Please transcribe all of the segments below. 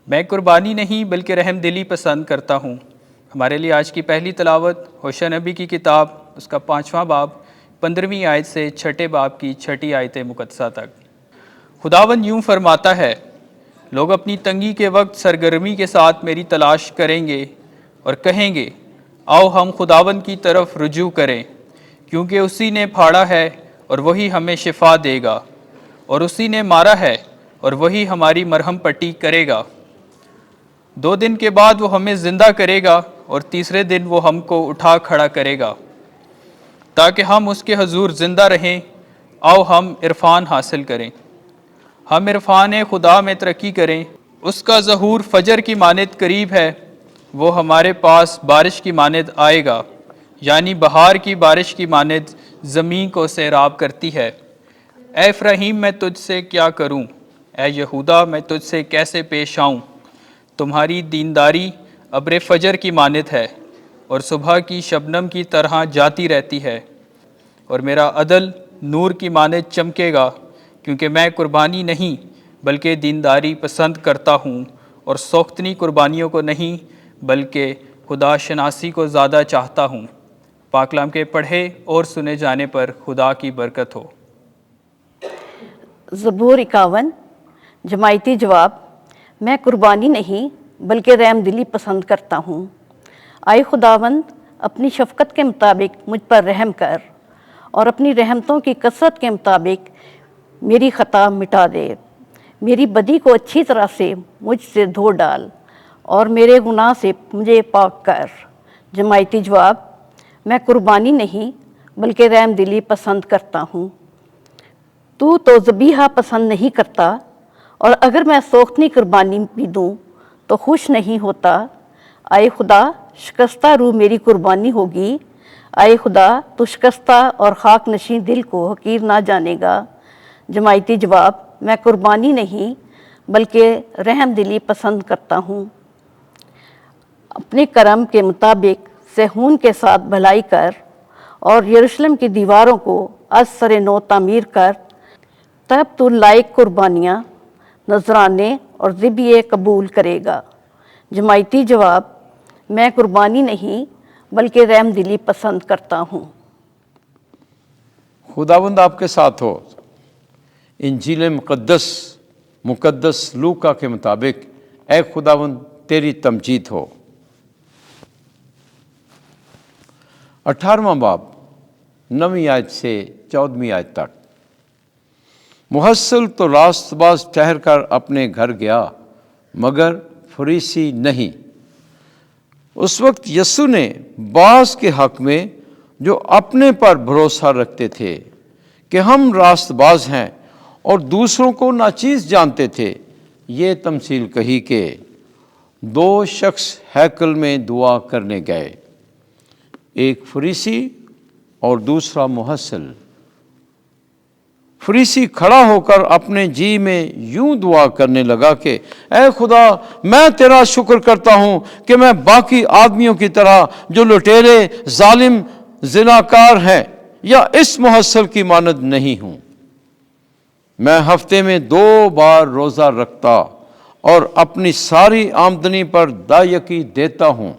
میں قربانی نہیں بلکہ رحم دلی پسند کرتا ہوں۔ ہمارے لیے آج کی پہلی تلاوت ہوشع نبی کی کتاب اس کا 5واں باب 15ویں آیت سے 6 باب کی 6 آیت مقدسہ تک۔ خداوند یوں فرماتا ہے، لوگ اپنی تنگی کے وقت سرگرمی کے ساتھ میری تلاش کریں گے اور کہیں گے، آؤ ہم خداوند کی طرف رجوع کریں، کیونکہ اسی نے پھاڑا ہے اور وہی ہمیں شفا دے گا، اور اسی نے مارا ہے اور وہی ہماری مرہم پٹی کرے گا۔ 2 دن کے بعد وہ ہمیں زندہ کرے گا اور تیسرے دن وہ ہم کو اٹھا کھڑا کرے گا، تاکہ ہم اس کے حضور زندہ رہیں۔ آؤ ہم عرفان حاصل کریں، ہم عرفان خدا میں ترقی کریں۔ اس کا ظہور فجر کی مانند قریب ہے، وہ ہمارے پاس بارش کی مانند آئے گا، یعنی بہار کی بارش کی مانند زمین کو سیراب کرتی ہے۔ اے افراہیم میں تجھ سے کیا کروں، اے یہودا میں تجھ سے کیسے پیش آؤں؟ تمہاری دینداری ابر فجر کی مانند ہے اور صبح کی شبنم کی طرح جاتی رہتی ہے، اور میرا عدل نور کی مانند چمکے گا، کیونکہ میں قربانی نہیں بلکہ دینداری پسند کرتا ہوں، اور سوختنی قربانیوں کو نہیں بلکہ خدا شناسی کو زیادہ چاہتا ہوں۔ پاک کلام کے پڑھے اور سنے جانے پر خدا کی برکت ہو۔ زبور 51 جماعتی جواب: میں قربانی نہیں بلکہ رحم دلی پسند کرتا ہوں۔ آئے خداوند، اپنی شفقت کے مطابق مجھ پر رحم کر، اور اپنی رحمتوں کی کثرت کے مطابق میری خطا مٹا دے۔ میری بدی کو اچھی طرح سے مجھ سے دھو ڈال، اور میرے گناہ سے مجھے پاک کر۔ جماعتی جواب: میں قربانی نہیں بلکہ رحم دلی پسند کرتا ہوں۔ تو ذبیحہ پسند نہیں کرتا، اور اگر میں سوختنی قربانی بھی دوں تو خوش نہیں ہوتا۔ آئے خدا، شکستہ روح میری قربانی ہوگی۔ آئے خدا، تو شکستہ اور خاک نشین دل کو حقیر نہ جانے گا۔ جماعتی جواب: میں قربانی نہیں بلکہ رحم دلی پسند کرتا ہوں۔ اپنے کرم کے مطابق صہیون کے ساتھ بھلائی کر، اور یروشلم کی دیواروں کو از سر نو تعمیر کر، تب تو لائق قربانیاں، نذرانے اور ذبیحے قبول کرے گا۔ جماعتی جواب: میں قربانی نہیں بلکہ رحم دلی پسند کرتا ہوں۔ خداوند آپ کے ساتھ ہو۔ انجیل مقدس لوکا کے مطابق اے خداوند تیری تمجید ہو۔ 18واں باب 9ویں آیت سے 14ویں آیت تک۔ محصل تو راست باز ٹھہر کر اپنے گھر گیا، مگر فریسی نہیں۔ اس وقت یسوع نے بعض کے حق میں جو اپنے پر بھروسہ رکھتے تھے کہ ہم راست باز ہیں اور دوسروں کو ناچیز جانتے تھے، یہ تمثیل کہی کہ 2 شخص ہیکل میں دعا کرنے گئے، ایک فریسی اور دوسرا محصل۔ فریسی کھڑا ہو کر اپنے جی میں یوں دعا کرنے لگا کہ اے خدا، میں تیرا شکر کرتا ہوں کہ میں باقی آدمیوں کی طرح جو لٹیرے، ظالم، زناکار ہیں، یا اس محصل کی مانند نہیں ہوں۔ میں ہفتے میں 2 بار روزہ رکھتا اور اپنی ساری آمدنی پر دایقی دیتا ہوں۔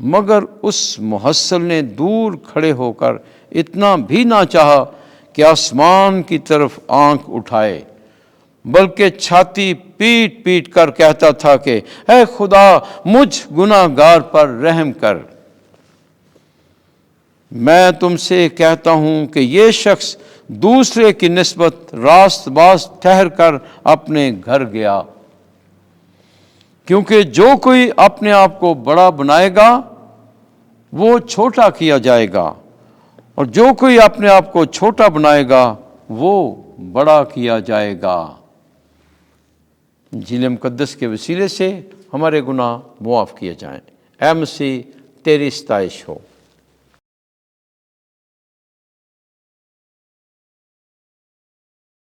مگر اس محصل نے دور کھڑے ہو کر اتنا بھی نہ چاہا کہ آسمان کی طرف آنکھ اٹھائے، بلکہ چھاتی پیٹ پیٹ کر کہتا تھا کہ اے خدا، مجھ گناہ گار پر رحم کر۔ میں تم سے کہتا ہوں کہ یہ شخص دوسرے کی نسبت راست باز ٹھہر کر اپنے گھر گیا، کیونکہ جو کوئی اپنے آپ کو بڑا بنائے گا وہ چھوٹا کیا جائے گا، اور جو کوئی اپنے آپ کو چھوٹا بنائے گا وہ بڑا کیا جائے گا۔ انجیل مقدس کے وسیلے سے ہمارے گناہ معاف کیے جائیں۔ اے مسیح، تیری ستائش ہو۔